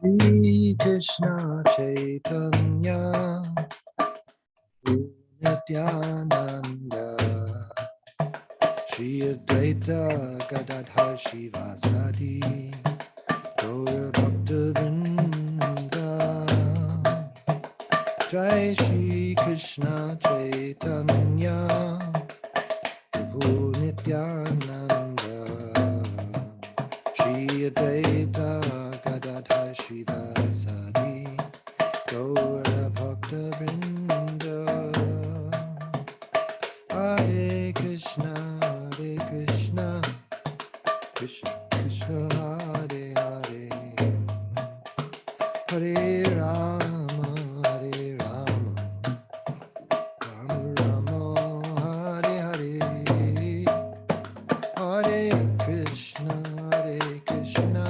Shri Krishna Chaitanya Nityananda Shri Advaita Gadadhar Shivasadi Gaura Bhakta Vrinda Jai Shri Krishna Chaitanya Prabhu Nityananda Shri Advaita Gadadhar Shivasadi Gaura Bhakta Vrinda Hare Krishna Krishna Krishna Hare Hare Hare Rama Rama Rama Hare Hare Hare Krishna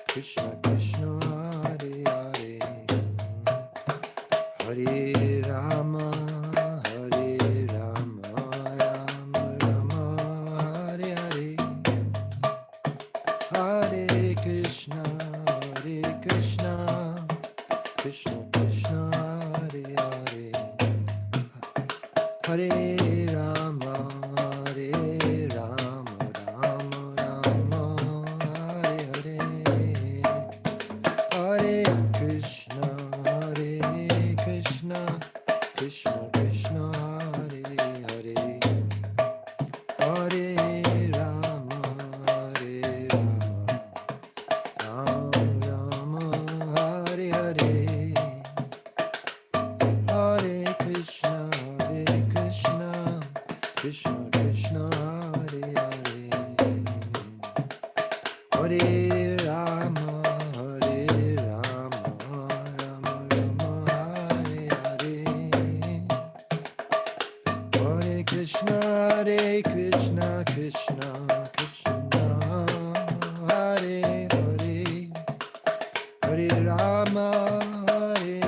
Krishna Krishna Hare Hare Hare Rama Rama Rama Hare Hare Hare Krishna Krishna Krishna Hare Hare Hare Rama Rama Rama Hare Hare Hare Krishna Krishna Krishna Hare Hare Hare Rama Rama Hare Hare Hare Krishna Krishna Krishna Hare Hare Hare Rama Rama Rama Hare Hare Hare Krishna Krishna Krishna Hare Hare Hare Rama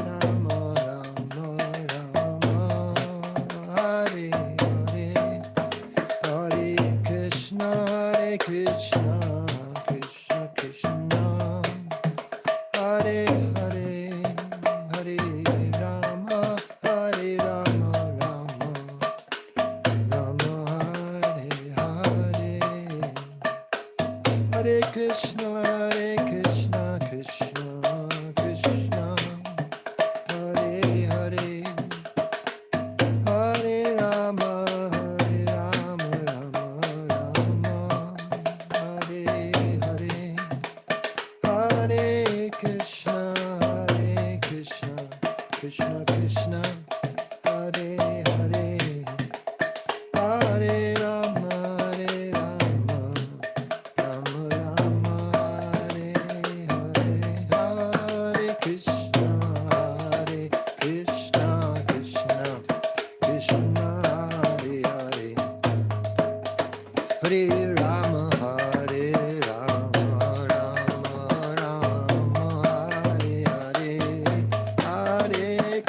Rama Hare Hare Hare Krishna Krishna Hare Hare Hare Rama Rama Hare Hare Hare Krishna Krishna Hare Hare Hare Rama Rama Hare Hare Hare Krishna Krishna Hare Hare Hare Rama Rama Hare Hare Hare Krishna Krishna Hare Hare Hare Rama Rama Hare Hare Hare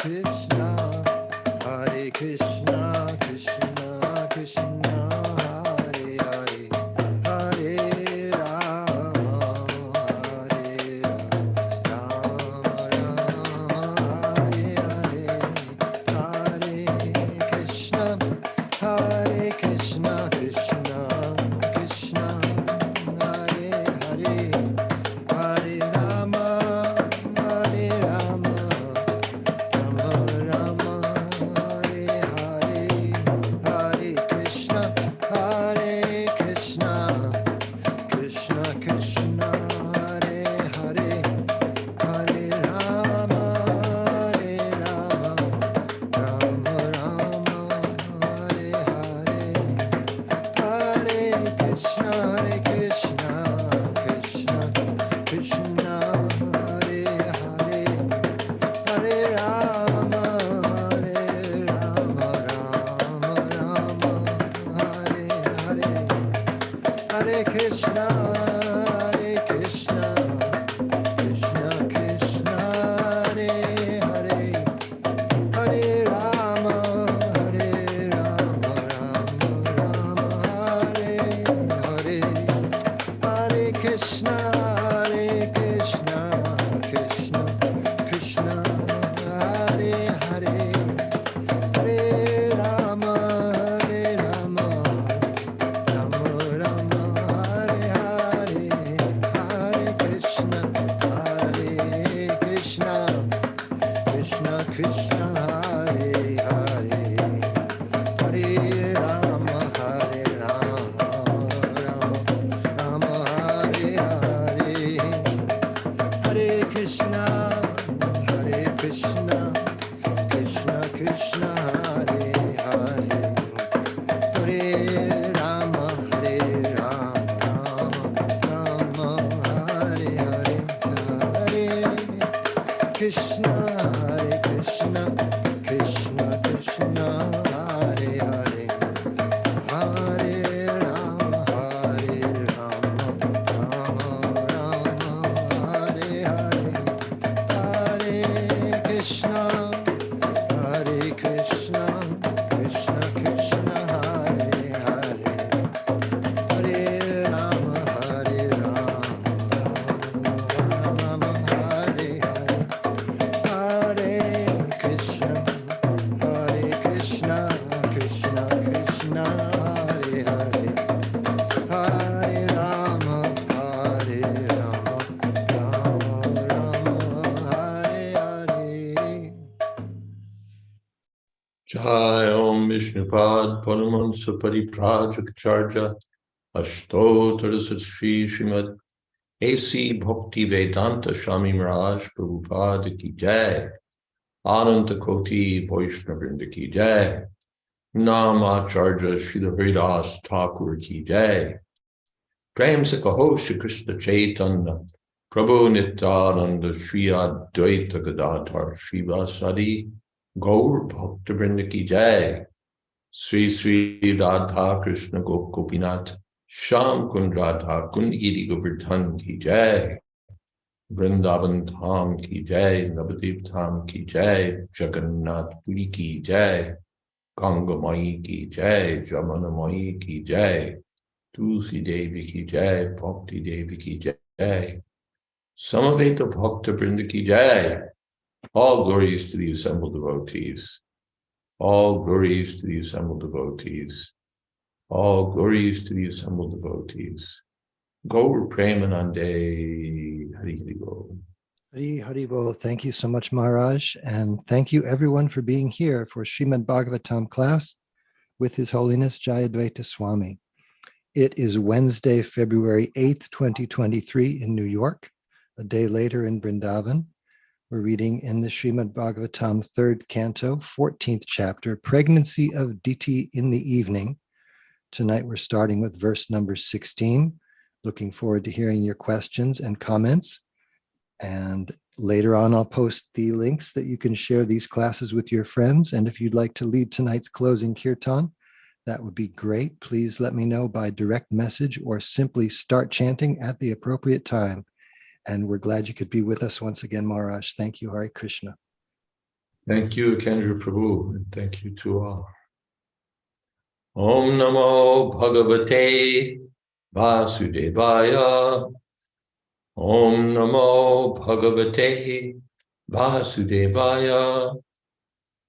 Krishna Krishna Krishna Hare Hare Hare Rama Rama Hare Hare Hare Krishna Krishna Krishna Hare Hare Hare Rama Rama Hare Hare Hare Krishna Krishna Hare Hare Hare Rama Rama Hare Hare Hare Krishna Krishna Hare Hare Hare Rama Rama Hare Hare Hare Krishna Krishna Krishna Hare Hare Hare Rama Vishnupad Panamansa Pariprajaka Ashtottara Sri Srimad A.C. Bhakti Vedanta Swami Maharaj Prabhupada Ki Jai, Ananta Koti Vaishnavrinda Ki Jai, Namacharya Srila Haridas Thakur Ki Jai, Prem Se Kaho Shri Krishna Chaitanya Prabhu Nityananda Sri Advaita Gadadhar Srivasadi Gaur Bhakta Vrinda Ki Jai, Sri Sri Radha Krishna Gopinath Sham Kund Radha Kund Giri Govardhan Ki Jai, Vrindavan Dham Ki Jai, Navadip Dham Ki Jai, Jagannath Puri Ki Jai, Ganga Mai Ki Jai, Jamana Mai Ki Jai, Tulsi Devi Ki Jai, Bhakti Devi Ki Jai, Samaveta Bhakta Vrinda Ki Jai. All glories to the assembled devotees. All glories to the assembled devotees. All glories to the assembled devotees. Gaur Premanande Hari Hari Bol. Hari Hari Bol. Thank you so much, Maharaj. And thank you everyone for being here for Srimad Bhagavatam class with His Holiness Jayadvaita Swami. It is Wednesday, February 8th, 2023 in New York, a day later in Vrindavan. We're reading in the Srimad Bhagavatam 3rd canto, 14th chapter, Pregnancy of Diti in the Evening. Tonight we're starting with verse number 16. Looking forward to hearing your questions and comments. And later on, I'll post the links that you can share these classes with your friends. And if you'd like to lead tonight's closing kirtan, that would be great. Please let me know by direct message or simply start chanting at the appropriate time. And we're glad you could be with us once again, Maharaj. Thank you, Hare Krishna. Thank you, Kendra Prabhu, and thank you to all. Om Namo Bhagavate Vasudevaya. Om Namo Bhagavate Vasudevaya.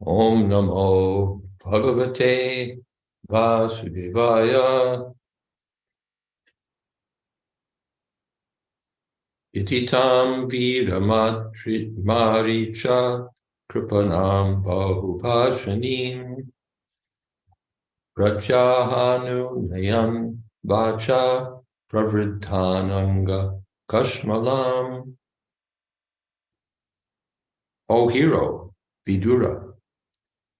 Om Namo Bhagavate Vasudevaya. Ititam Viramatri Maricha Kripanam Bahupashanim Pratyahanu Nayam Vacha Pravridhananga Kashmalam. O hero, Vidura,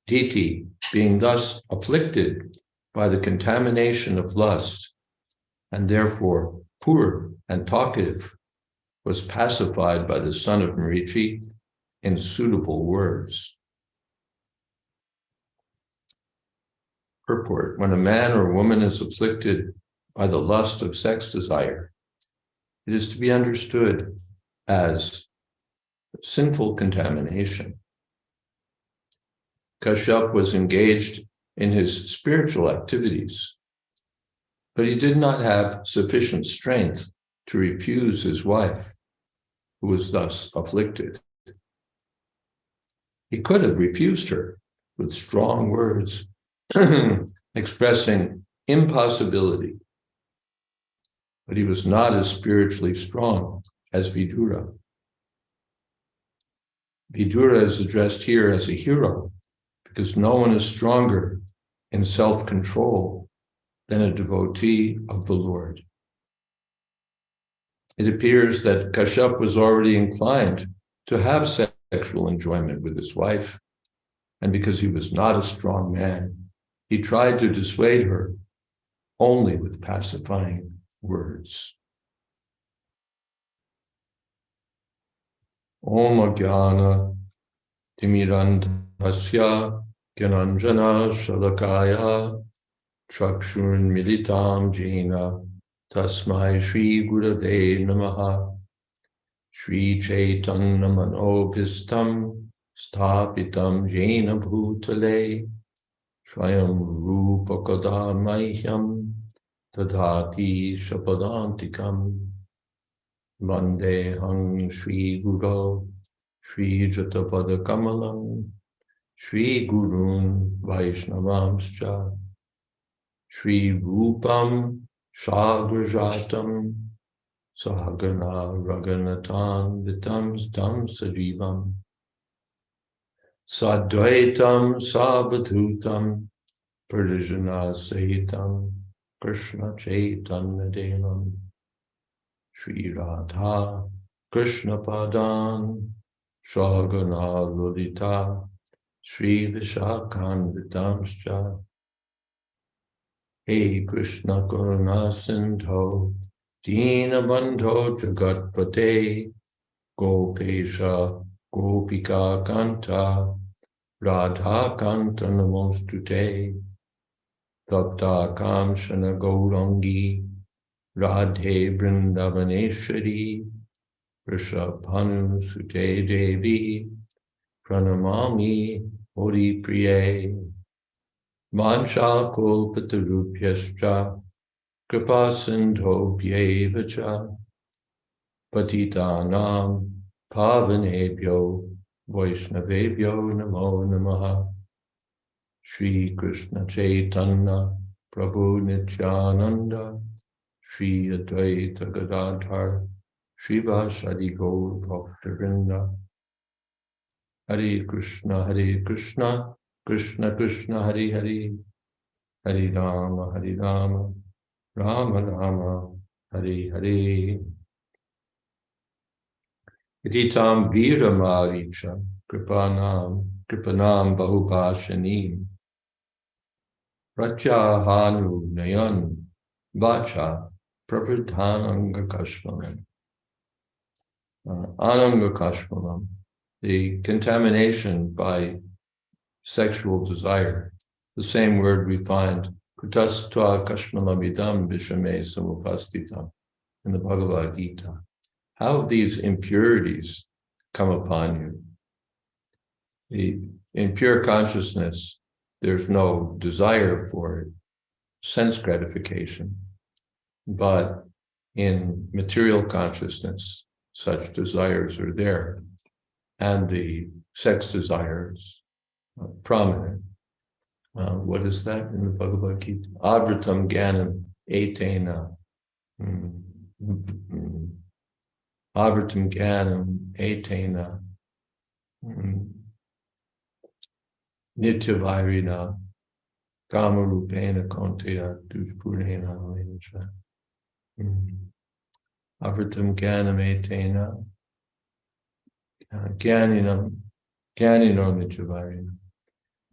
Diti, being thus afflicted by the contamination of lust, and therefore poor and talkative, was pacified by the son of Marichi in suitable words. Purport: when a man or woman is afflicted by the lust of sex desire, it is to be understood as sinful contamination. Kashyap was engaged in his spiritual activities, but he did not have sufficient strength to refuse his wife, who was thus afflicted. He could have refused her with strong words expressing impossibility, but he was not as spiritually strong as Vidura. Vidura is addressed here as a hero because no one is stronger in self-control than a devotee of the Lord. It appears that Kashyap was already inclined to have sexual enjoyment with his wife, and because he was not a strong man, he tried to dissuade her only with pacifying words. Om Agyana Timirandhasya Gyananjana Shalakaya Chakshurn Militam Jena Tasmai Shri Gurave Namaha. Shri Chaitanya Manobhistam Sthapitam Jena Bhutale Swayam Rupa Kadamahyam Tadhati Shapadantikam Vandeham Shri Guru Shri Jatapada Kamalam Shri Gurun Vaishnavamscha Shri Rupam Shagrajatam Sahagana Raganatan Vitam Stam Sajivam Sadvaitam Savadhutam Pradijana Sahitam Krishna Chaitanya Devam Shri Radha Krishna Padan Shagana Lodita Shri Vishakhanvitamscha Hey Krishna Karuna Sindho Dina Bandho Jagatpate Gopesha Gopika Kanta Radha Kanta Namostute Tapta Kamshana Gaurangi Radhe Vrindavaneshwari Vrishabhanu Sute Devi Pranamami Hori Priye Mancha Kolpatarupyascha Kripa Sindho Pyevacha Patitanam Pavanebhyo Vaishnavebhyo Namo Namaha Shri Krishna Chaitanya Prabhu Nityananda Shri Advaita Gadadhar Srivasadi Gaur Bhaktivinoda Hare Krishna Krishna Krishna Hare Hare Hare Rama Rama Rama Hare Hare Iditam Viramaricha Kripanam Bahubhashanim Rachahanu Nayan Vacha Pravridhananga Kashmalam Ananga Kashmalam, the contamination by sexual desire, the same word we find Kutastva Kashmalamidam Vishame Samupastitam in the Bhagavad Gita. How have these impurities come upon you? In pure consciousness, there's no desire for sense gratification, but in material consciousness, such desires are there, and the sex desires prominent. What is that in the Bhagavad Gita? Avritam Gyanam Etena. Avritam Gyanam Etena. Nityavairina. Kamarupena Konteya Dujpurena Lenacha. Avritam Gyanam Etena. Gyaninam Nityavarina.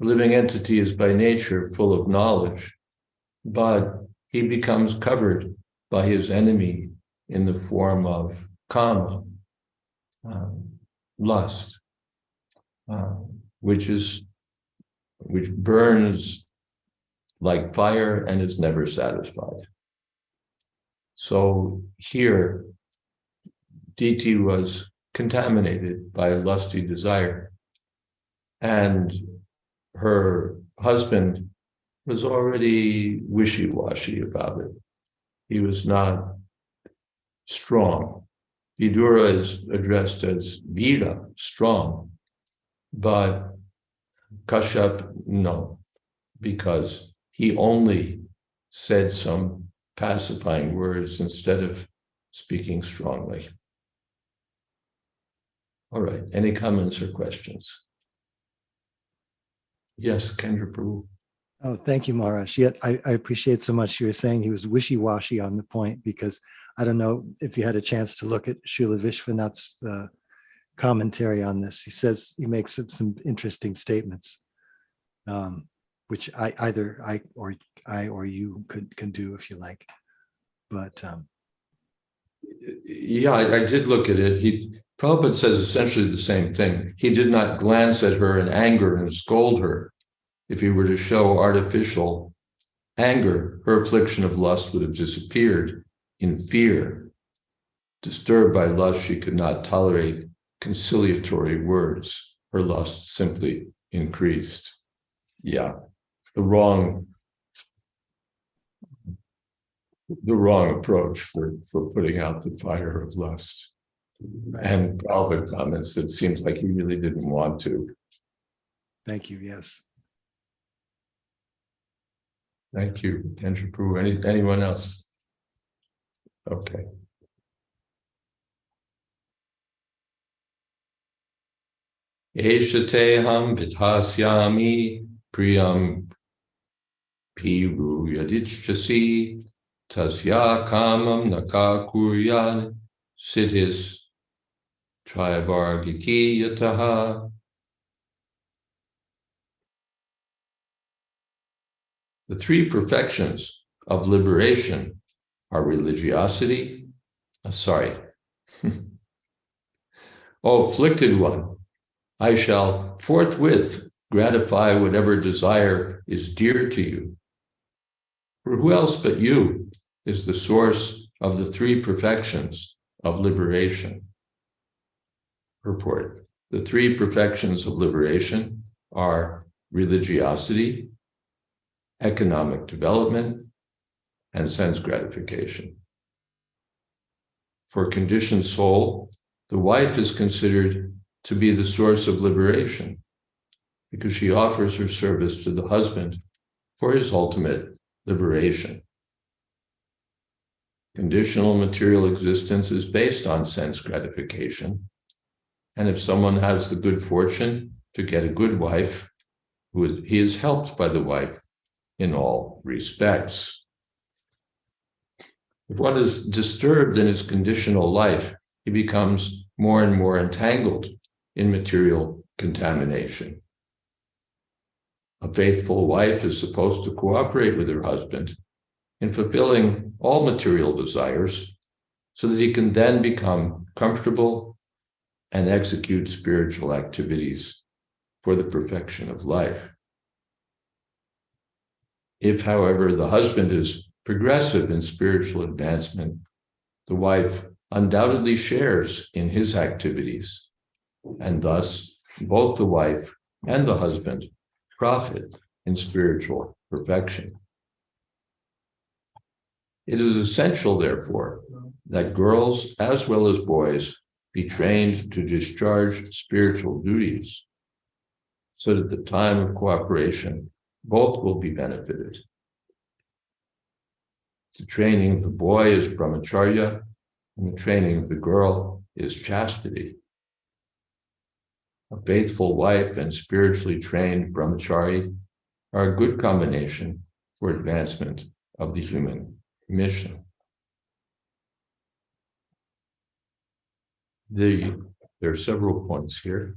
The living entity is by nature full of knowledge, but he becomes covered by his enemy in the form of kama, lust, which burns like fire and is never satisfied. So here, Diti was contaminated by a lusty desire, and her husband was already wishy-washy about it. He was not strong. Vidura is addressed as Vira, strong, but Kashyap, no, because he only said some pacifying words instead of speaking strongly. All right, any comments or questions? Yes, Kendra Prabhu. Oh, thank you, Maharaj. Yet I appreciate so much you were saying he was wishy-washy on the point, because I don't know if you had a chance to look at Srila Vishwanath's commentary on this. He says, he makes some interesting statements, which either I or you can do if you like. But yeah, I did look at it. Prabhupada says essentially the same thing. He did not glance at her in anger and scold her. If he were to show artificial anger, her affliction of lust would have disappeared in fear. Disturbed by lust, she could not tolerate conciliatory words. Her lust simply increased. Yeah, the wrong approach for putting out the fire of lust. Right. And Prabhupada comments that it seems like he really didn't want to. Thank you, yes. Thank you, Kendra Prabhu. Anyone else? Okay. Eshateham vidhasyami priyam Piru yadichasi tasya kamam naka kuryan siddhis trivargiki yataha. The three perfections of liberation are religiosity. O afflicted one, I shall forthwith gratify whatever desire is dear to you. For who else but you is the source of the three perfections of liberation? Purport. The three perfections of liberation are religiosity, economic development, and sense gratification. For conditioned soul, the wife is considered to be the source of liberation because she offers her service to the husband for his ultimate liberation. Conditional material existence is based on sense gratification, and if someone has the good fortune to get a good wife, he is helped by the wife in all respects. If one is disturbed in his conditional life, he becomes more and more entangled in material contamination. A faithful wife is supposed to cooperate with her husband in fulfilling all material desires so that he can then become comfortable and execute spiritual activities for the perfection of life. If, however, the husband is progressive in spiritual advancement, the wife undoubtedly shares in his activities, and thus both the wife and the husband profit in spiritual perfection. It is essential, therefore, that girls as well as boys be trained to discharge spiritual duties so that at the time of cooperation, both will be benefited. The training of the boy is brahmacharya, and the training of the girl is chastity. A faithful wife and spiritually trained brahmachari are a good combination for advancement of the human mission. There are several points here.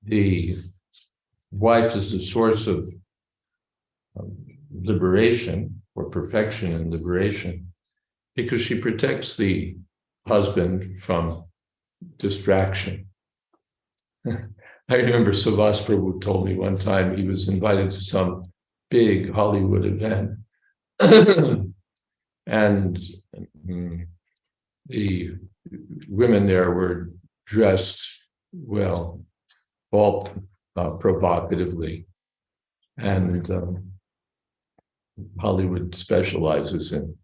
The wife is the source of liberation or perfection and liberation because she protects the husband from distraction. I remember Savas Prabhu told me one time he was invited to some big Hollywood event and the women there were dressed, well, all provocatively. And Hollywood specializes in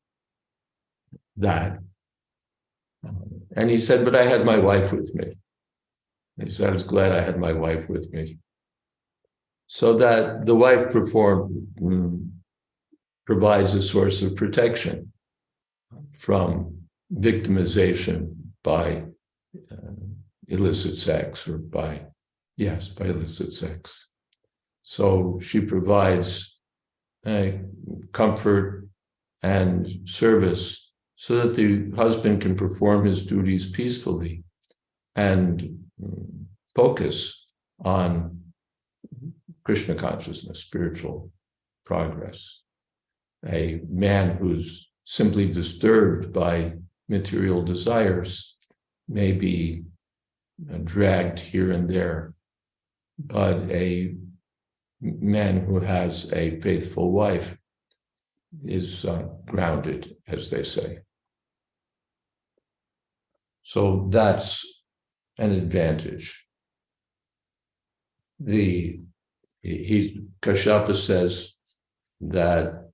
that. And he said, but I had my wife with me. He said, I was glad I had my wife with me. So that the wife provides a source of protection from victimization by illicit sex or by illicit sex. So she provides comfort and service so that the husband can perform his duties peacefully and focus on Krishna consciousness, spiritual progress. A man who's simply disturbed by material desires may be dragged here and there, but a man who has a faithful wife is grounded, as they say. So that's an advantage. Kashyapa says that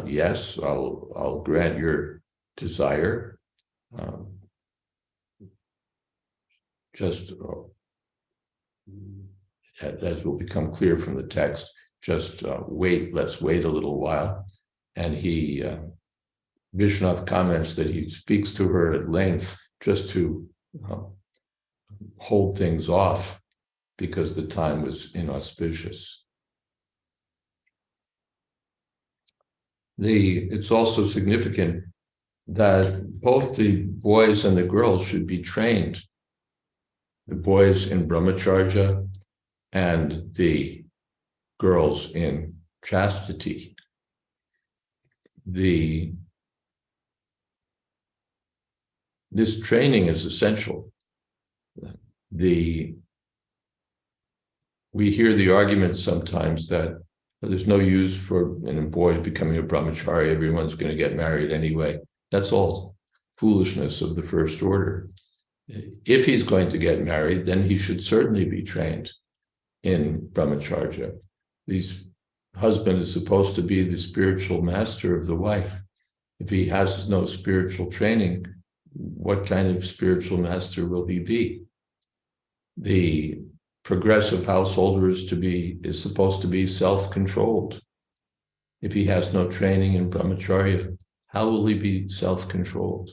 yes, I'll grant your desire. Just as will become clear from the text, just let's wait a little while. And Vishwanath comments that he speaks to her at length just to hold things off because the time was inauspicious. It's also significant that both the boys and the girls should be trained. The boys in brahmacharya and the girls in chastity. This training is essential. We hear the argument sometimes that there's no use for boys becoming a brahmachari, everyone's going to get married anyway. That's all foolishness of the first order. If he's going to get married, then he should certainly be trained in brahmacharya. His husband is supposed to be the spiritual master of the wife. If he has no spiritual training, what kind of spiritual master will he be? The progressive householder is supposed to be self-controlled. If he has no training in brahmacharya, how will he be self-controlled?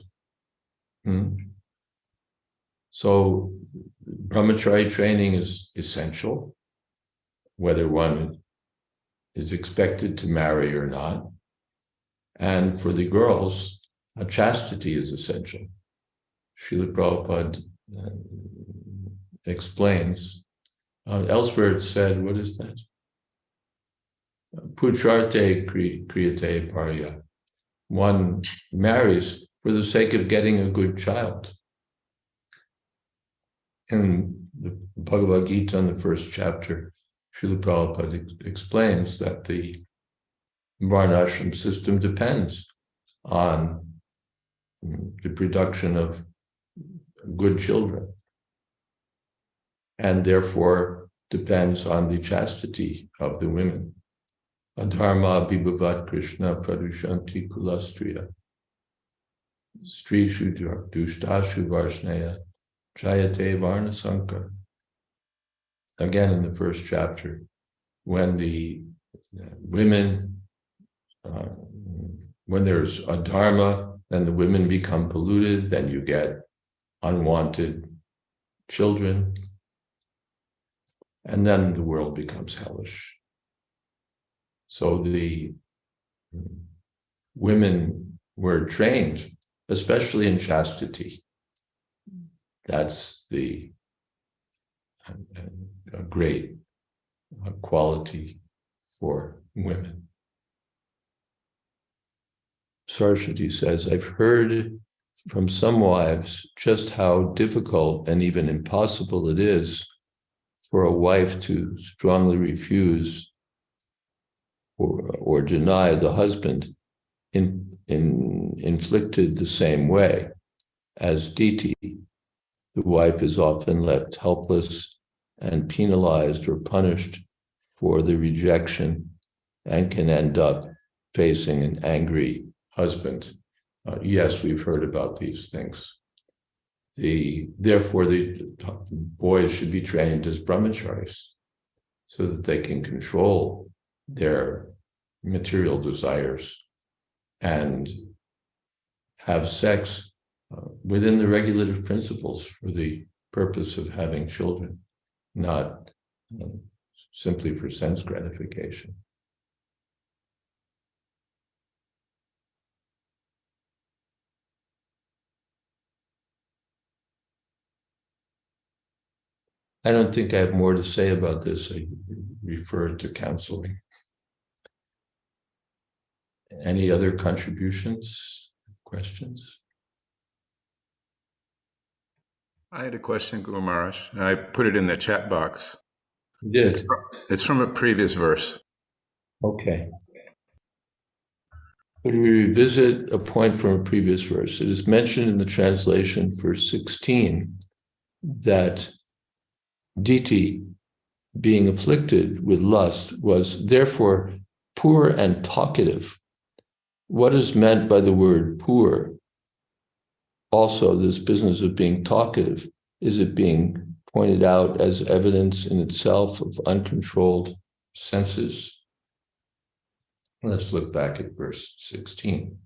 So brahmacharya training is essential, whether one is expected to marry or not. And for the girls, chastity is essential. Srila Prabhupada explains, elsewhere it said, what is that? Pucharte kriyate parya. One marries for the sake of getting a good child. In the Bhagavad Gita, in the first chapter, Srila Prabhupada explains that the varnashram system depends on the production of good children, and therefore depends on the chastity of the women. Adharma bibhavat Krishna pradushanti kulastriya. Strishu dushtashu varsneya jayate varna sankar. Again, in the first chapter, when the women, when there's a dharma, then the women become polluted, then you get unwanted children, and then the world becomes hellish. So the women were trained, especially in chastity. That's a great quality for women. Saraswati says, I've heard from some wives just how difficult and even impossible it is for a wife to strongly refuse or deny the husband inflicted the same way as Diti. The wife is often left helpless and penalized or punished for the rejection and can end up facing an angry husband. Yes, we've heard about these things. Therefore, the boys should be trained as brahmacharis so that they can control their material desires and have sex within the regulative principles for the purpose of having children, not simply for sense gratification. I don't think I have more to say about this. I refer to counseling. Any other contributions, questions? I had a question, Guru Maharaj, and I put it in the chat box. You did. It's from a previous verse. Okay. Could we revisit a point from a previous verse? It is mentioned in the translation for 16 that Diti, being afflicted with lust, was therefore poor and talkative. What is meant by the word poor? Also, this business of being talkative, is it being pointed out as evidence in itself of uncontrolled senses? Let's look back at verse 16.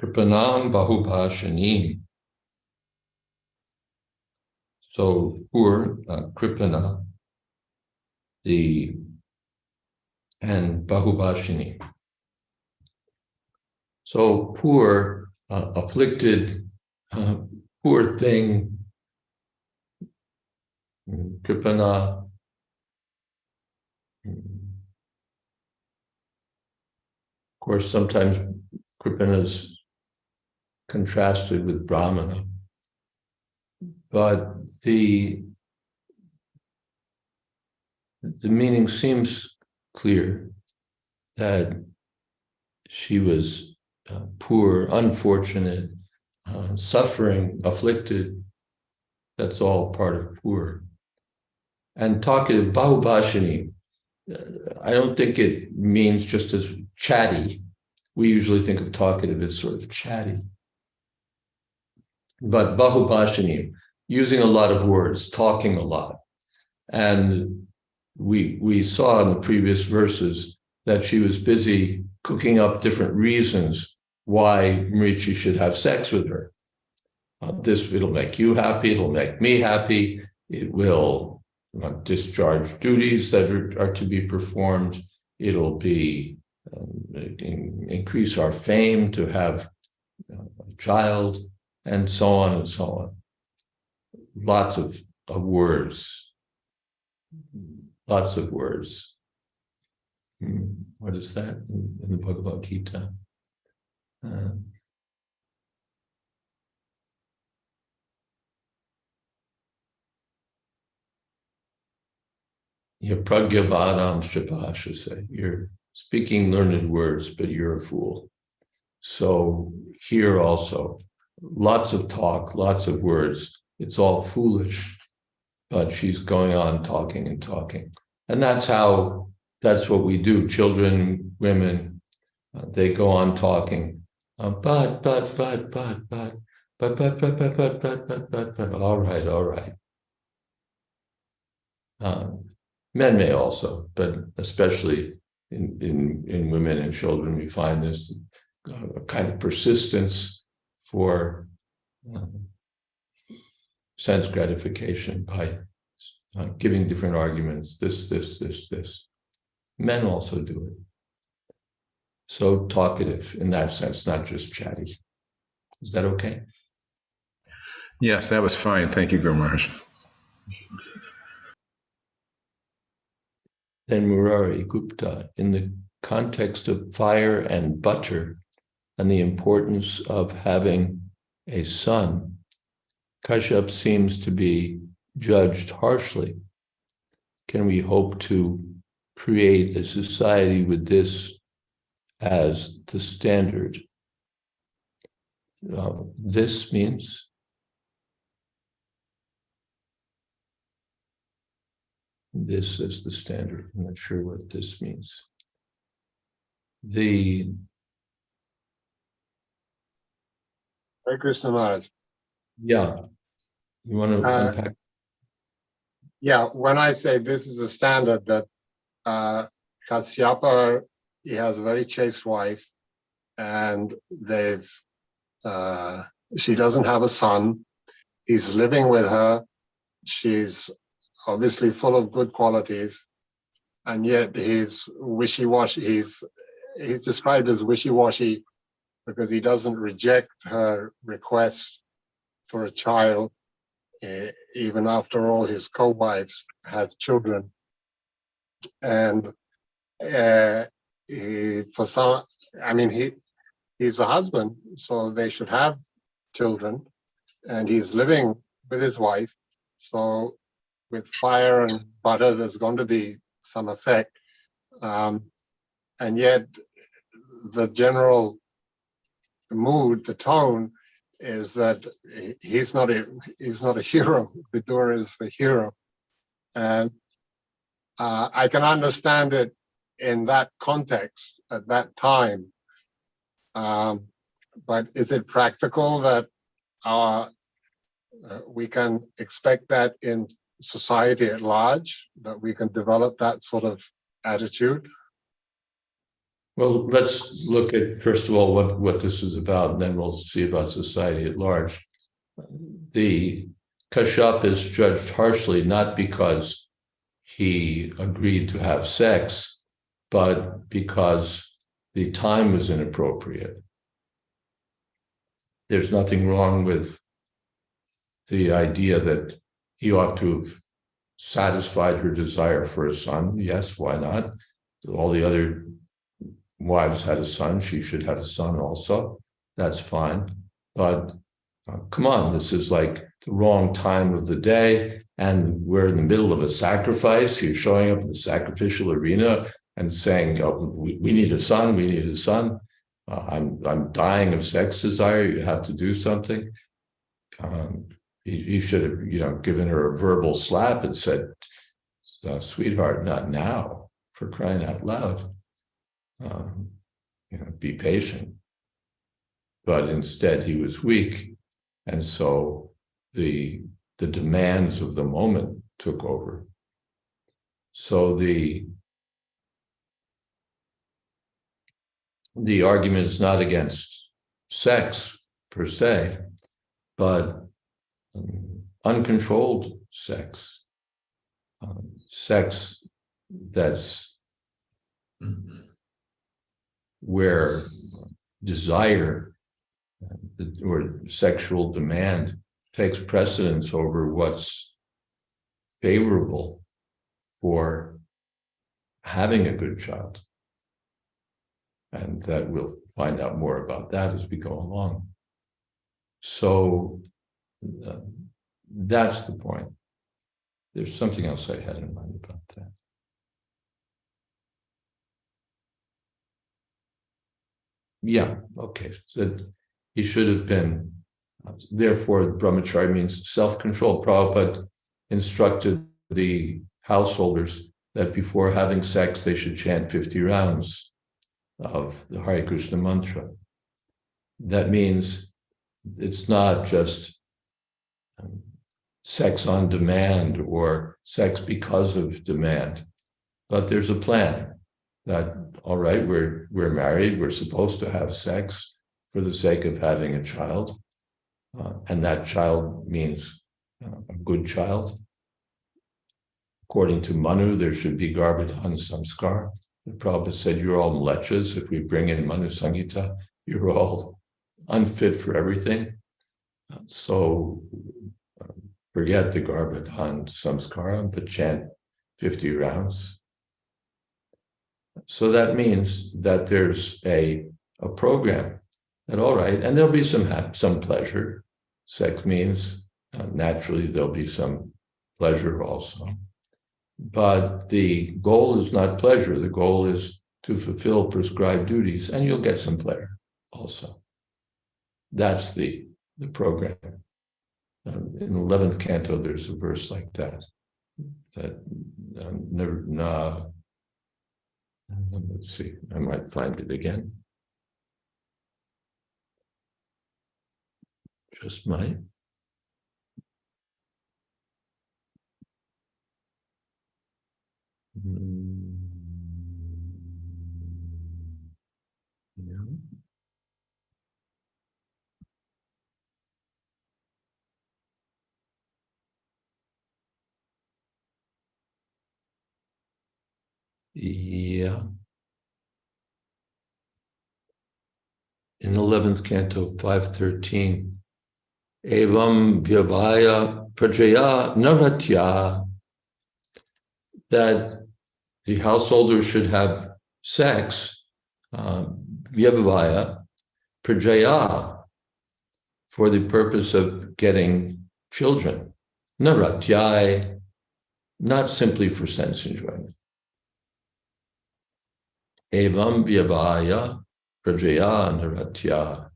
Kripanam bahubhashanim. So poor Kripana, and bahubhashini. So poor, afflicted, poor thing, Kripana. Of course, sometimes Kripana is contrasted with Brahmana, but the meaning seems clear that she was poor, unfortunate, suffering, afflicted. That's all part of poor. And talkative, bahubhashini, I don't think it means just as chatty. We usually think of talkative as sort of chatty. But bahubhashini, using a lot of words, talking a lot. And we saw in the previous verses that she was busy cooking up different reasons why Mrichi should have sex with her. It'll make you happy, it'll make me happy, it will discharge duties that are to be performed, it'll be increase our fame to have a child, and so on and so on. Lots of words. Lots of words. What is that in the Bhagavad Gita? Pragyavadam Shrivashase. You're speaking learned words, but you're a fool. So here also, lots of talk, lots of words. It's all foolish, but she's going on talking and talking. And that's what we do. Children, women, they go on talking. But, all right. Men may also, but especially in women and children, we find this kind of persistence for sense gratification by giving different arguments, this. Men also do it. So talkative in that sense, not just chatty. Is that okay? Yes, that was fine. Thank you, Guru Maharaj. Then Murari Gupta, in the context of fire and butter and the importance of having a son, Kashyap seems to be judged harshly. Can we hope to create a society with this as the standard? This means this is the standard. I'm not sure what this means. Hare Krishna Maharaj. Yeah. You want to unpack? Yeah, when I say this is a standard, that Kasyapa, he has a very chaste wife, and she doesn't have a son. He's living with her. She's obviously full of good qualities, and yet he's wishy-washy. He's described as wishy-washy because he doesn't reject her request for a child, even after all his co-wives had children. And he's a husband, so they should have children, and he's living with his wife. So with fire and butter, there's going to be some effect. And yet the general mood, the tone, is that he's not a hero. Vidura is the hero. And I can understand it in that context at that time. but is it practical that we can expect that in society at large, that we can develop that sort of attitude? Well, let's look at, first of all, what this is about, and then we'll see about society at large. The Kashyap is judged harshly, not because he agreed to have sex, but because the time was inappropriate. There's nothing wrong with the idea that he ought to have satisfied her desire for a son. Yes, why not? All the other wives had a son, she should have a son also. That's fine. But come on, this is like the wrong time of the day, and we're in the middle of a sacrifice. You're showing up in the sacrificial arena and saying, oh, we need a son, we need a son. I'm dying of sex desire, you have to do something. He should have, given her a verbal slap and said, sweetheart, not now, for crying out loud. Be patient. But instead he was weak. And so the demands of the moment took over. So the argument is not against sex per se, but uncontrolled sex. Sex that's where desire or sexual demand takes precedence over what's favorable for having a good child. And that we'll find out more about that as we go along. So that's the point. There's something else I had in mind about that. Yeah, okay. So he should have been, therefore, brahmachari means self-control. Prabhupada instructed the householders that before having sex, they should chant 50 rounds of the Hare Krishna mantra. That means it's not just sex on demand or sex because of demand, but there's a plan that, all right, we're married, we're supposed to have sex for the sake of having a child, and that child means a good child. According to Manu, there should be Garbhadhan Samskar. The Prabhupada said, you're all mlechas. If we bring in Manu Sangita, you're all unfit for everything. So forget the Garbhadhan Samskara, but chant 50 rounds. So that means that there's a program that, all right, and there'll be some pleasure. Sex means naturally there'll be some pleasure also. But the goal is not pleasure. The goal is to fulfill prescribed duties, and you'll get some pleasure also. That's the program. In the 11th canto, there's a verse like that. Let's see, I might find it again. Just might. Yeah. In 11th canto, 513, Evam Vyavaya Prajaya Naratya, that the householder should have sex, Vyavaya Prajaya, for the purpose of getting children. Naratyai, not simply for sense enjoyment. Evam Vyavaya Prajaya Naratya.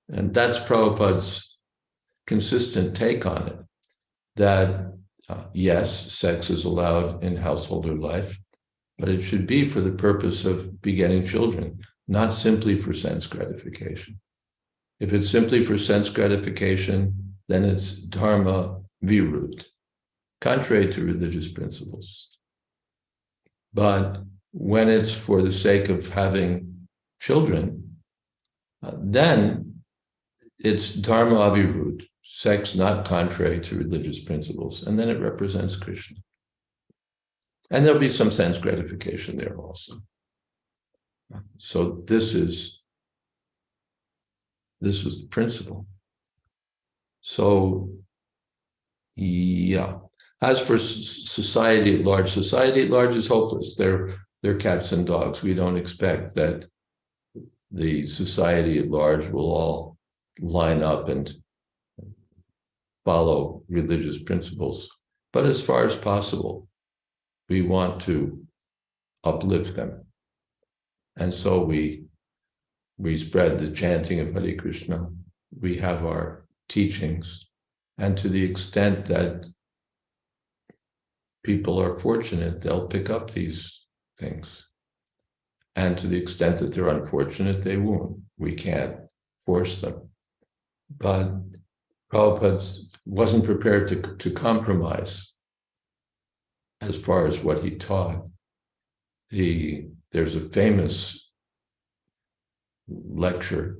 And that's Prabhupada's consistent take on it, that yes, sex is allowed in householder life, but it should be for the purpose of begetting children, not simply for sense gratification. If it's simply for sense gratification, then it's dharma virud, contrary to religious principles. But when it's for the sake of having children, then it's dharma avirud, sex not contrary to religious principles, and then it represents Krishna. And there'll be some sense gratification there also. So this is the principle. So, yeah. As for society at large is hopeless. They're cats and dogs. We don't expect that the society at large will all line up and follow religious principles. But as far as possible, we want to uplift them. And so we spread the chanting of Hare Krishna. We have our teachings. And to the extent that people are fortunate, they'll pick up these things. And to the extent that they're unfortunate, they won't. We can't force them. But Prabhupada wasn't prepared to compromise as far as what he taught. There's a famous lecture,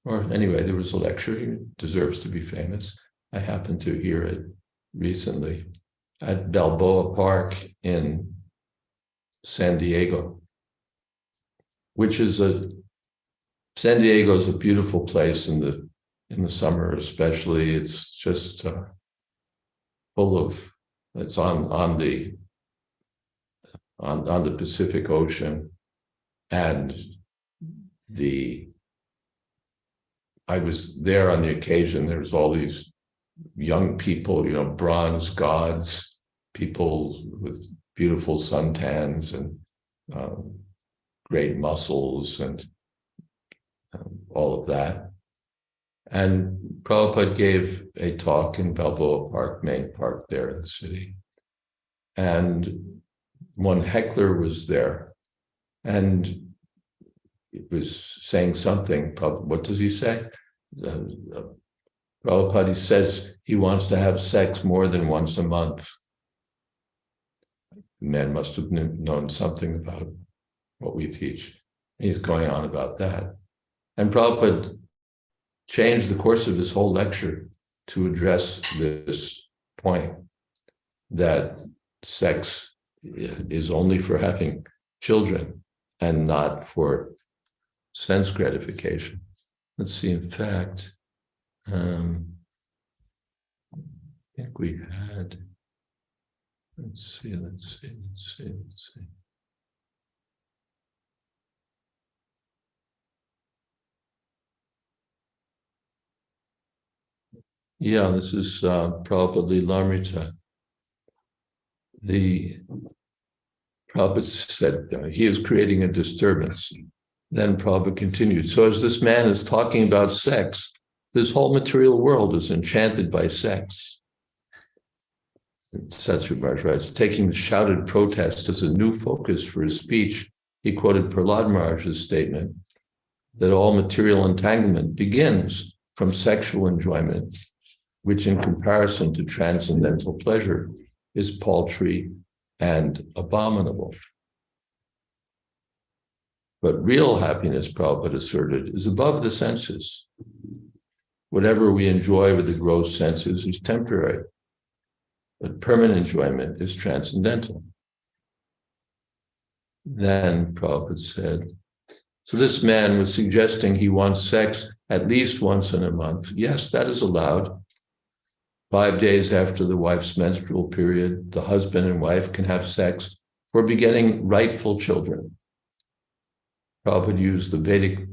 or anyway, there was a lecture, he deserves to be famous. I happened to hear it recently at Balboa Park in San Diego, San Diego is a beautiful place in the summer, especially. It's just full of, it's on the Pacific Ocean, and I was there on the occasion. There's all these young people, bronze gods, people with beautiful suntans and great muscles and all of that. And Prabhupada gave a talk in Balboa Park, main park there in the city. And one heckler was there, and it was saying something. What does he say? Prabhupada says he wants to have sex more than once a month. The man must have known something about what we teach. He's going on about that. And Prabhupada changed the course of his whole lecture to address this point, that sex is only for having children and not for sense gratification. Let's see, in fact, I think we had, let's see. Yeah, this is Prabhupada Lilamrita. The Prabhupada said he is creating a disturbance. Then Prabhupada continued. So as this man is talking about sex, this whole material world is enchanted by sex. Satsri Maharaj writes, taking the shouted protest as a new focus for his speech, he quoted Prahlad Maharaj's statement that all material entanglement begins from sexual enjoyment, which in comparison to transcendental pleasure is paltry and abominable. But real happiness, Prabhupada asserted, is above the senses. Whatever we enjoy with the gross senses is temporary, but permanent enjoyment is transcendental. Then Prabhupada said, so this man was suggesting he wants sex at least once in a month. Yes, that is allowed. 5 days after the wife's menstrual period, the husband and wife can have sex for begetting rightful children. Prabhupada used the Vedic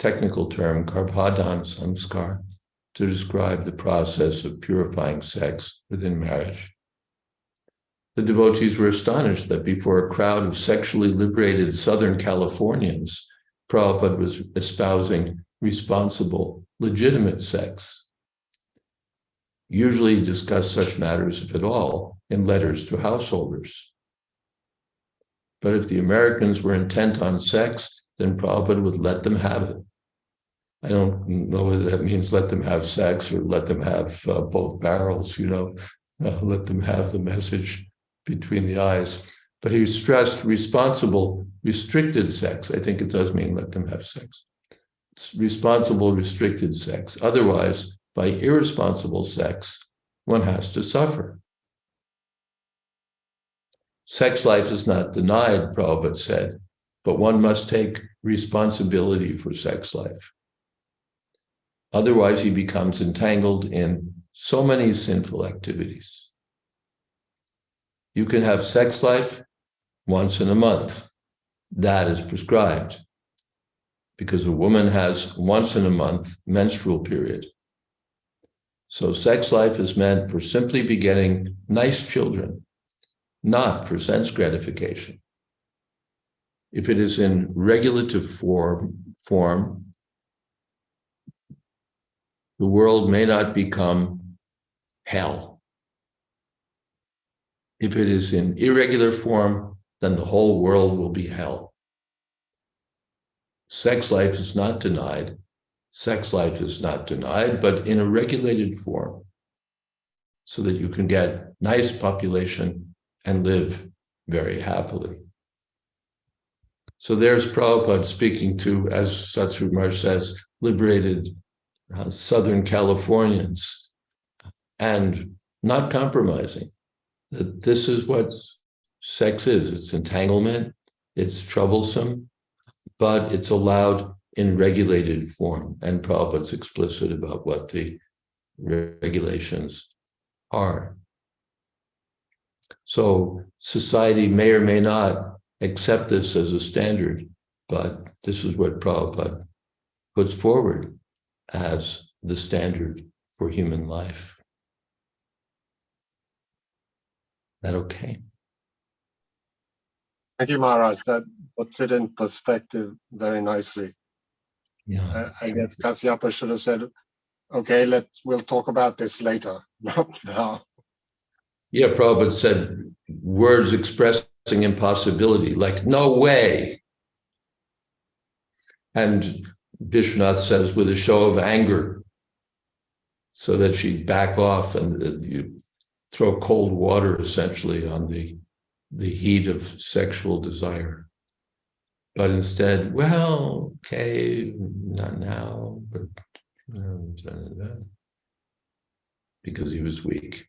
technical term garbhadan samskar to describe the process of purifying sex within marriage. The devotees were astonished that before a crowd of sexually liberated Southern Californians, Prabhupada was espousing responsible, legitimate sex. Usually he discussed such matters, if at all, in letters to householders. But if the Americans were intent on sex, then Prabhupada would let them have it. I don't know whether that means let them have sex or let them have both barrels, let them have the message between the eyes. But he stressed responsible, restricted sex. I think it does mean let them have sex. It's responsible, restricted sex. Otherwise, by irresponsible sex, one has to suffer. Sex life is not denied, Prabhupada said, but one must take responsibility for sex life. Otherwise, he becomes entangled in so many sinful activities. You can have sex life once in a month. That is prescribed because a woman has once in a month menstrual period. So sex life is meant for simply begetting nice children, not for sense gratification. If it is in regulative form, the world may not become hell. If it is in irregular form, then the whole world will be hell. Sex life is not denied. Sex life is not denied, but in a regulated form, so that you can get nice population and live very happily. So there's Prabhupada speaking to, as Satsuru Maharaj says, liberated Southern Californians, and not compromising that this is what sex is. It's entanglement, it's troublesome, but it's allowed in regulated form. And Prabhupada's explicit about what the regulations are. So society may or may not accept this as a standard, but this is what Prabhupada puts forward as the standard for human life. Is that okay? Thank you, Maharaj. That puts it in perspective very nicely. Yeah. I guess Kasyapa should have said, okay, we'll talk about this later, not now. Yeah, Prabhupada said words expressing impossibility, like no way. And Vishwanath says with a show of anger, so that she'd back off, and you throw cold water essentially on the heat of sexual desire. But instead, well, okay, not now, but because he was weak.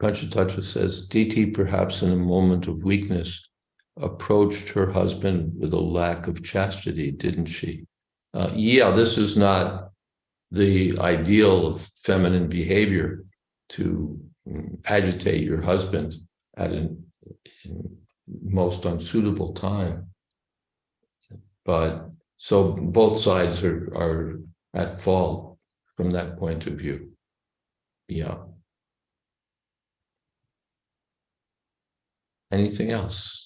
Panchatattva says, Diti, perhaps in a moment of weakness, approached her husband with a lack of chastity, didn't she? Yeah, this is not the ideal of feminine behavior, to agitate your husband at a most unsuitable time. But so both sides are at fault from that point of view. Yeah. Anything else?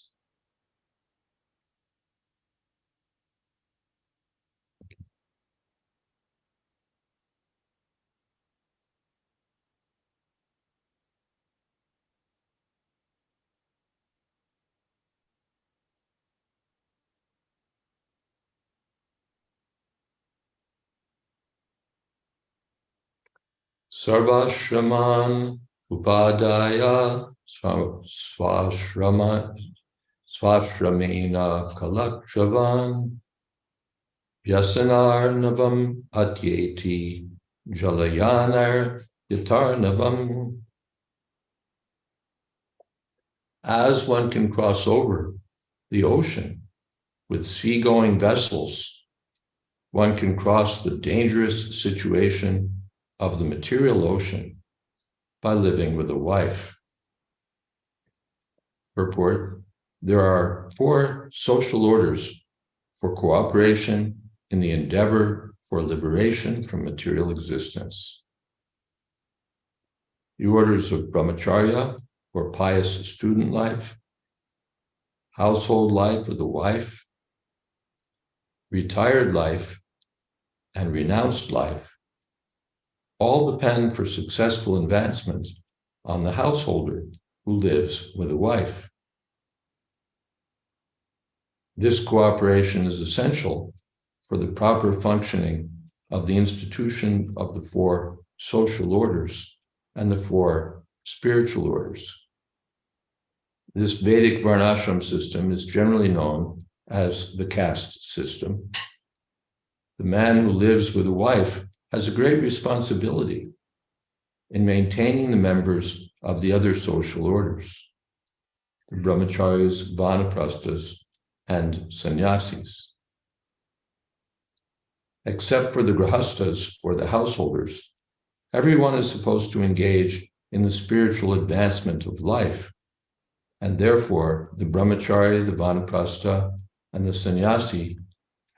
Sarvashraman upadaya swashramena kalakshavan vyasanarnavam atyeti jalayanar yatarnavam. As one can cross over the ocean with seagoing vessels, one can cross the dangerous situation of the material ocean by living with a wife. Purport: there are 4 social orders for cooperation in the endeavor for liberation from material existence. The orders of brahmacharya, or pious student life, household life with a wife, retired life, and renounced life, all depend for successful advancement on the householder who lives with a wife. This cooperation is essential for the proper functioning of the institution of the 4 social orders and the 4 spiritual orders. This Vedic Varnashram system is generally known as the caste system. The man who lives with a wife has a great responsibility in maintaining the members of the other social orders, the brahmacharis, vanaprasthas, and sannyasis. Except for the grihasthas, or the householders, everyone is supposed to engage in the spiritual advancement of life, and therefore the brahmachari, the vanaprastha, and the sannyasi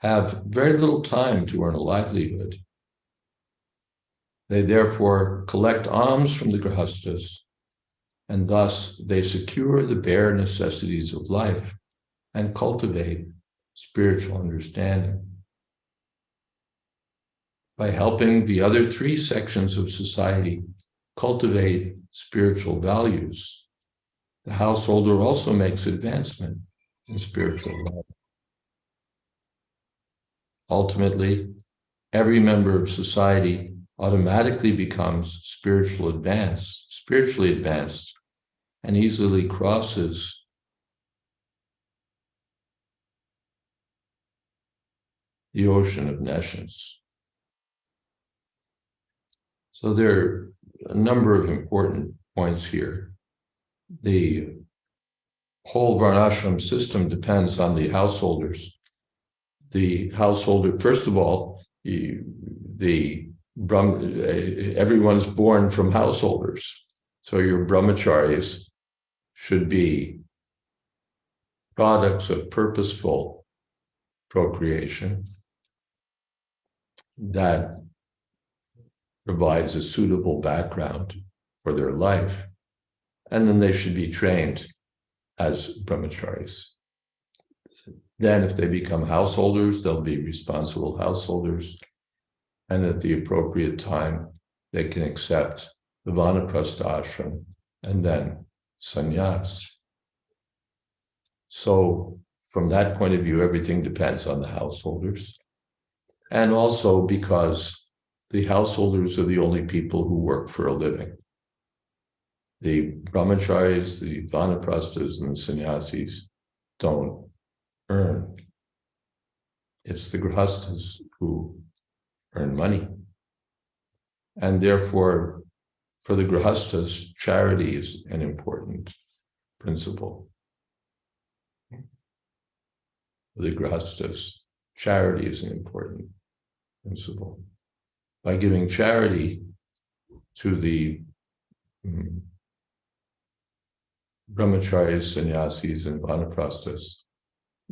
have very little time to earn a livelihood. They therefore collect alms from the grihasthas, and thus they secure the bare necessities of life and cultivate spiritual understanding. By helping the other 3 sections of society cultivate spiritual values, the householder also makes advancement in spiritual life. Ultimately, every member of society automatically becomes spiritually advanced, and easily crosses the ocean of nescience. So there are a number of important points here. The whole Varnashram system depends on the householders. The householder, first of all, everyone's born from householders. So your brahmacharis should be products of purposeful procreation that provides a suitable background for their life. And then they should be trained as brahmacharis. Then if they become householders, they'll be responsible householders. And at the appropriate time, they can accept the vanaprastha ashram and then sannyas. So from that point of view, everything depends on the householders. And also because the householders are the only people who work for a living. The brahmacharis, the vanaprasthas, and the sannyasis don't earn. It's the grihasthas who earn money. And therefore, for the grihasthas, charity is an important principle. For the grihasthas, charity is an important principle. By giving charity to the brahmacharis, sannyasis, and vanaprasthas,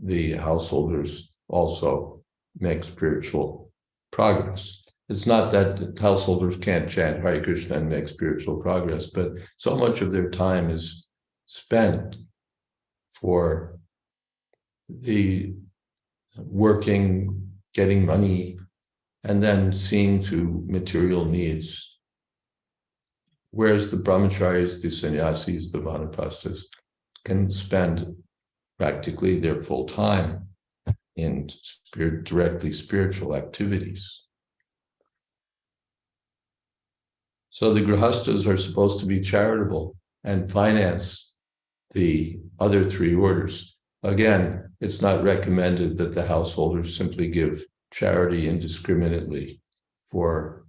the householders also make spiritual progress. It's not that householders can't chant Hare Krishna and make spiritual progress, but so much of their time is spent for the working, getting money, and then seeing to material needs. Whereas the brahmacharis, the sannyasis, the vanaprasthas can spend practically their full time in directly spiritual activities. So the grihasthas are supposed to be charitable and finance the other 3 orders. Again, it's not recommended that the householders simply give charity indiscriminately for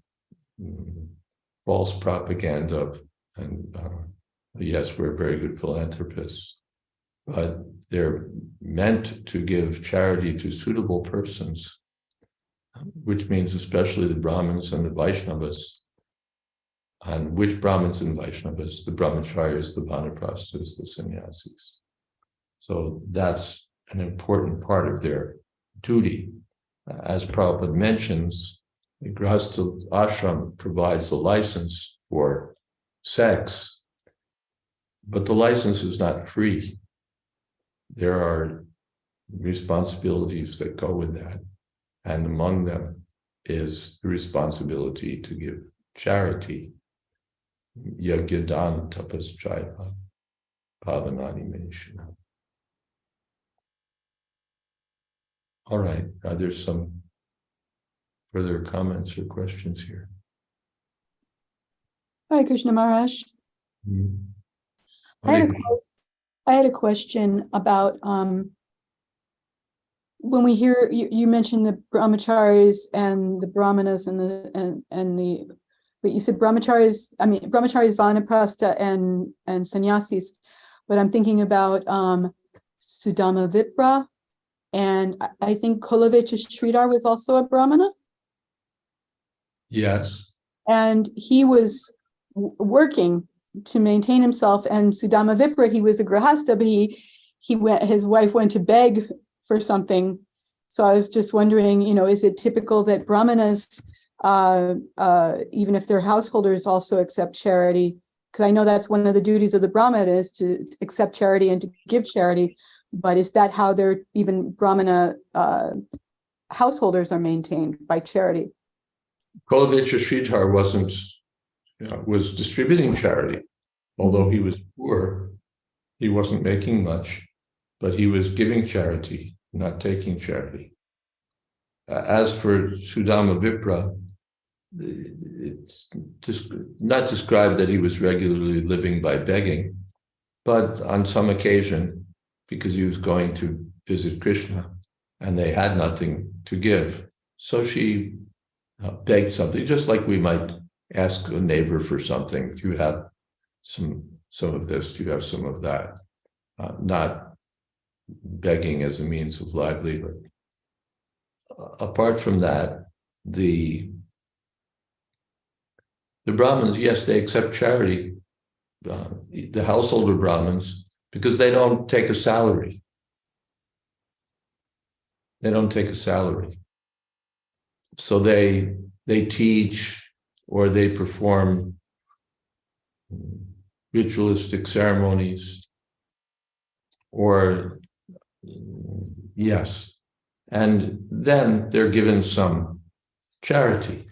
false propaganda and yes, we're very good philanthropists, but they're meant to give charity to suitable persons, which means especially the Brahmins and the Vaishnavas. And which Brahmins and Vaishnavas? The brahmacharis, the vanaprasthas, the sannyasis. So that's an important part of their duty. As Prabhupada mentions, the Grihastha ashram provides a license for sex, but the license is not free. There are responsibilities that go with that, and among them is the responsibility to give charity. Yagyadan tapas jaiva pavanani menishana. All right. There's some further comments or questions here. Hi, Krishna Maharaj. Mhm. I had a question about when we hear you mentioned the brahmacharis and the brahmanas but you said brahmacharis, vanaprastha and sannyasis, but I'm thinking about Sudama Vipra, and I think Kolavecha Sridhar was also a brahmana. Yes. And he was working to maintain himself, and Sudama Vipra, he was a grihasta, but his wife went to beg for something. So I was just wondering, is it typical that brahmanas, even if they're householders, also accept charity? Because I know that's one of the duties of the brahmana, is to accept charity and to give charity. But is that how their even brahmana householders are maintained, by charity? Kolavecha Sridhar was distributing charity. Although he was poor, he wasn't making much, but he was giving charity, not taking charity. As for Sudama Vipra, it's not described that he was regularly living by begging, but on some occasion, because he was going to visit Krishna and they had nothing to give, so she begged something, just like we might ask a neighbor for something. Do you have some of this? Do you have some of that? Not begging as a means of livelihood. Apart from that, the Brahmins, yes, they accept charity, the householder Brahmins, because they don't take a salary. They don't take a salary. So they teach or they perform ritualistic ceremonies, or yes, and then they're given some charity.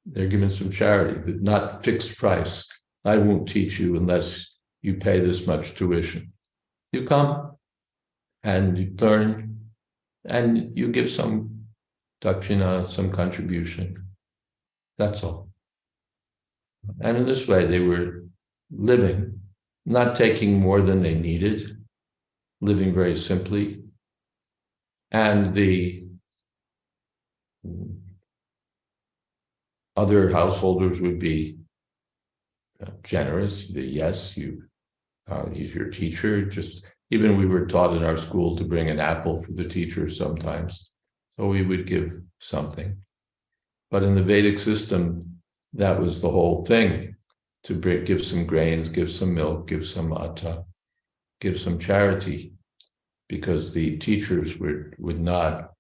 They're given some charity, but not fixed price. I won't teach you unless you pay this much tuition. You come and you learn, and you give some dakshina, some contribution. That's all. And in this way, they were living, not taking more than they needed, living very simply. And the other householders would be generous. Yes, he's your teacher. Just even we were taught in our school to bring an apple for the teacher sometimes. So we would give something. But in the Vedic system, that was the whole thing, to give some grains, give some milk, give some atta, give some charity, because the teachers would not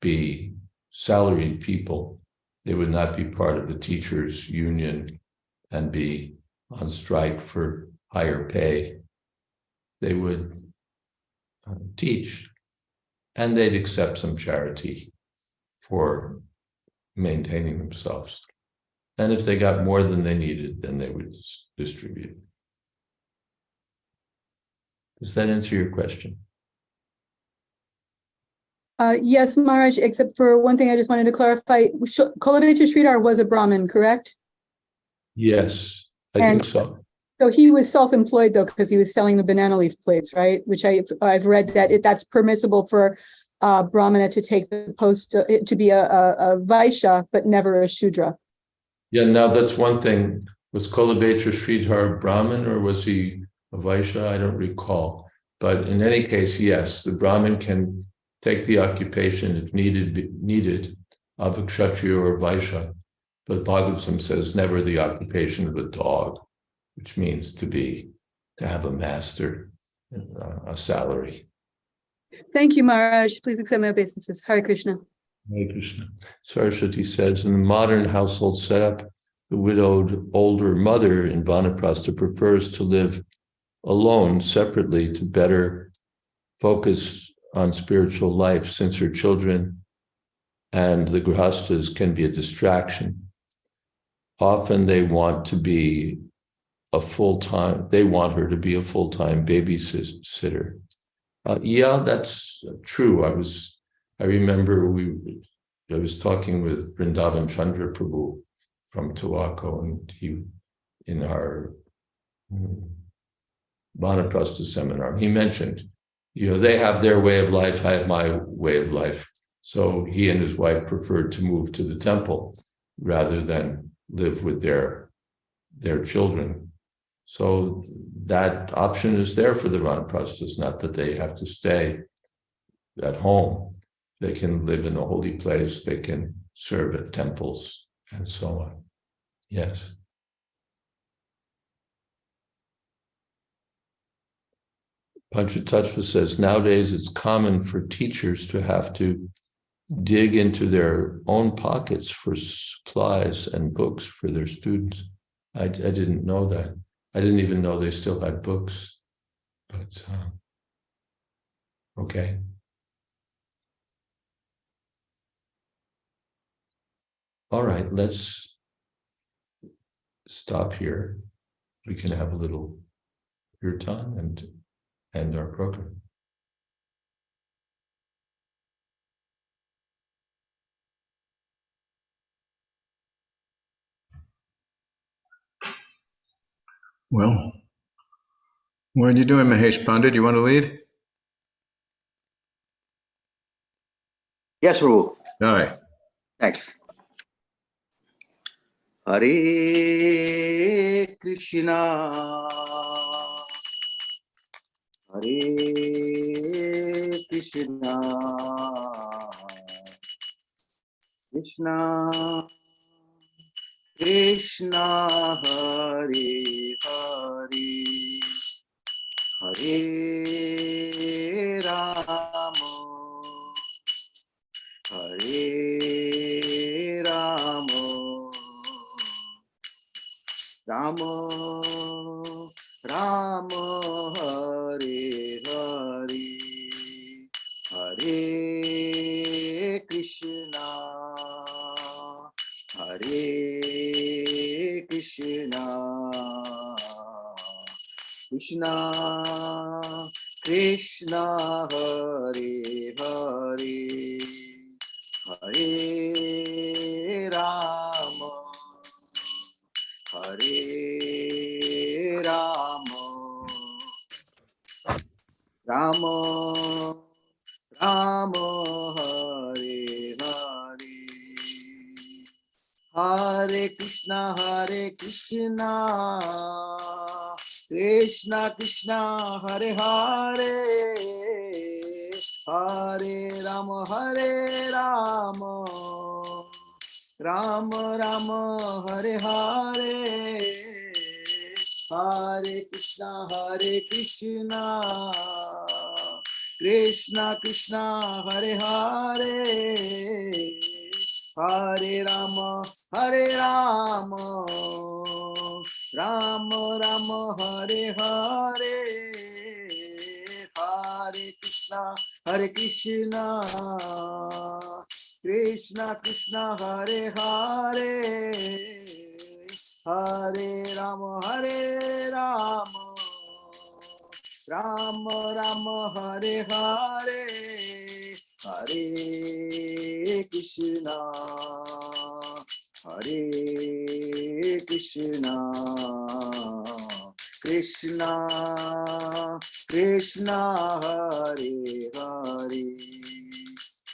be salaried people. They would not be part of the teachers' union and be on strike for higher pay. They would teach, and they'd accept some charity for maintaining themselves. And if they got more than they needed, then they would distribute. Does that answer your question? Yes, Maharaj, except for one thing I just wanted to clarify. Kolavecha Sridhar was a Brahmin, correct? Yes, I think so. So he was self-employed, though, because he was selling the banana leaf plates, right? Which I've read that that's permissible for Brahmana to take the post, to be a Vaishya, but never a Shudra. Yeah, now that's one thing. Was Kolavecha Sridhar Brahmin, or was he a Vaishya? I don't recall. But in any case, yes, the Brahmin can take the occupation, if needed, of a Kshatriya or Vaishya. But Bhagavatam says never the occupation of a dog, which means to have a master, a salary. Thank you, Maharaj. Please accept my obeisances. Hare Krishna. Hare Krishna. Saraswati says, in the modern household setup, the widowed older mother in Vanaprastha prefers to live alone separately to better focus on spiritual life, since her children and the grihastas can be a distraction. Often they want her to be a full-time babysitter. Yeah, that's true. I was I remember I was talking with Vrindavan Chandra Prabhu from Tawako, and he, in our Vanaprastha seminar, he mentioned, they have their way of life, I have my way of life. So he and his wife preferred to move to the temple rather than live with their children. So that option is there for the Vanaprasthas, not that they have to stay at home. They can live in a holy place, they can serve at temples, and so on. Yes. Panchatattva says, nowadays it's common for teachers to have to dig into their own pockets for supplies and books for their students. I didn't know that. I didn't even know they still had books. But, okay. All right, let's stop here. We can have a little kirtan and end our program. Well, what are you doing, Mahesh Pandit? You want to lead? Yes, Prabhu. All right. Thanks. Hare Krishna, Hare Krishna, Krishna Krishna, Hare Hare, Hare Rama, Hare Rama, Rama Rama, Hare Hare, Hare Krishna, Hare Krishna, Krishna Krishna, Hare Hare, Hare Rama, Hare Rama, Rama Rama, Hare Hare, Hare Krishna, Krishna Krishna, Hare Hare, Hare Rama, Rama Rama, Hare Hare, Hare Krishna, Krishna Krishna, Hare Hare, Hare Rama, Rama Rama, Hare Hare, Hare Krishna, Krishna Krishna, Hare Hare, Hare Rama, Rama Rama, Hare Hare, Hare Krishna, Krishna Krishna, Hare Hare,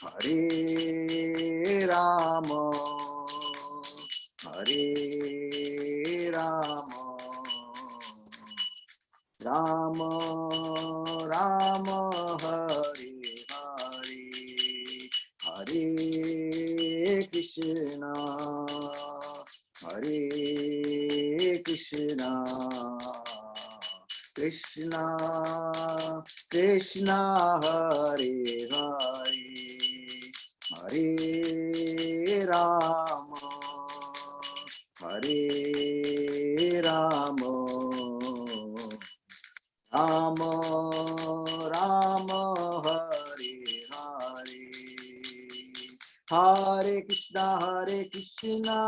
Hare Rama, Rama Rama, Hare Hare, Hare Krishna, Krishna Krishna, Hare Hare, Hare Rama, Rama Rama Rama, Hare Hare, Hare Krishna,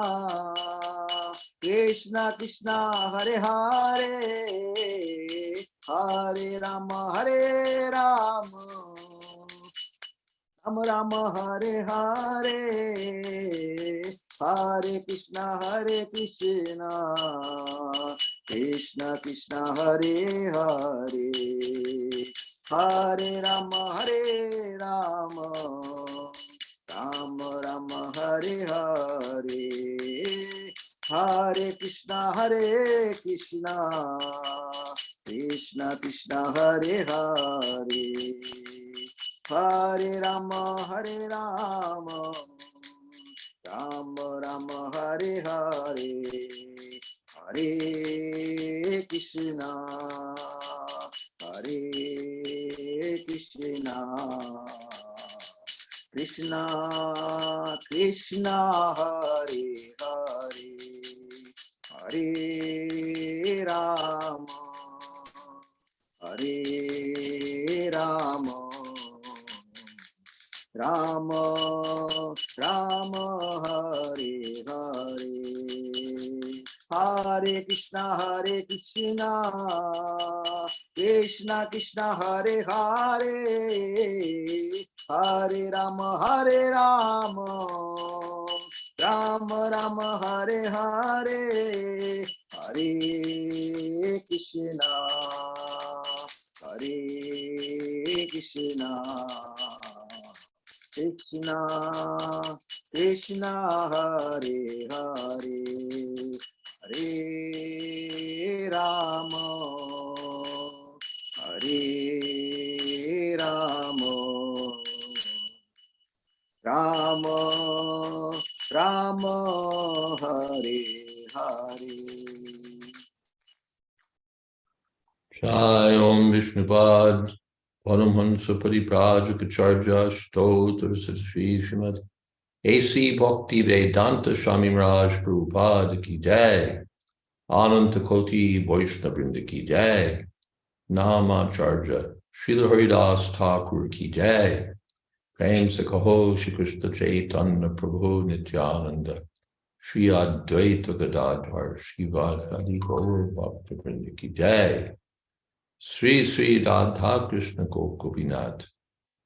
Krishna Krishna, Hare Hare, Hare Rama, Ram Ram Hare Hare, Hare Krishna Krishna Krishna Hare Hare, Hare Rama Ram Rama Hare Hare, Hare Krishna Krishna Krishna Hare Hare, Hare Rama Ram Rama Hare Hare, Hare Krishna Krishna Krishna Hare Hare, Hare Rama Rama Rama Hare Hare, Hare Krishna Krishna Krishna Hare Hare, Hare Rama Rama Rama Hare Hare, Hare Krishna Krishna Krishna Hare Hare, Hare Rama Rama Rama Hare Hare. Jai Om Vishnupad Paramhansa Pariprajaka Stotra Satsvi Srimad A.C. Bhakti Vedanta Swami Maharaj Prabhupada Ki Jai, Ananta Koti Vaishnava Vrinda Ki Jai, Namacharya Srila Haridas Thakur Ki Jai, Prem Se Kaho Shri Krishna Chaitanya Prabhu Nityananda, Shri Advaita Gadadhar Shri Vasadi Gaur Bhakta Vrinda Ki Jai, Sri Sri Radha Krishna Gopinath,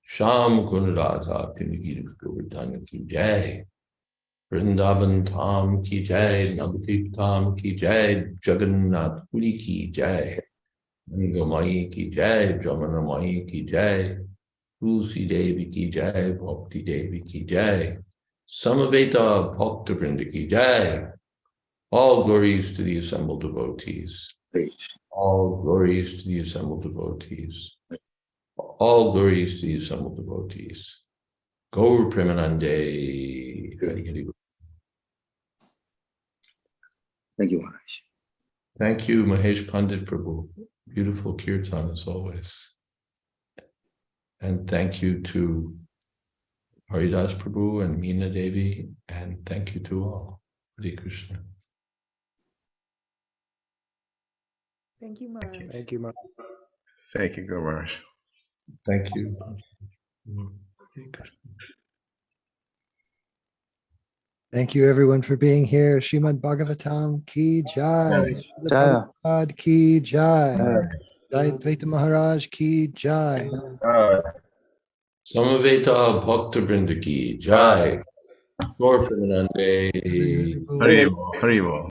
Sham Kun Radha Kinigiri Govardhana Ki Jai, Vrindavan Tham Ki Jai, Navadip Tham Ki Jai, Jagannath Puri Ki Jai, Mangamai Ki Jai, Jamanamai Ki Jai, Tulsi Devi Ki Jai, Bhakti Devi Ki Jai, Samaveta Bhakta Vrinda Ki Jai. All glories to the assembled devotees. All glories to the assembled devotees. All glories to the assembled devotees. Gaur Premanande. Thank you, Maharaj. Thank you, Mahesh Pandit Prabhu. Beautiful kirtan as always. And thank you to Haridas Prabhu and Meena Devi. And thank you to all. Hare Krishna. Thank you, Maharaj. Thank you, Mark. Thank you, Guru Maharaj. Thank you. Hare Krishna. Thank you, everyone, for being here. Srimad Bhagavatam Ki Jai. Srila Prabhupada Ki Jai. Jayadvaita Maharaj Ki Jai. Samaveta Bhakta Vrinda Ki Jai. Gaur Premanande. Haribo.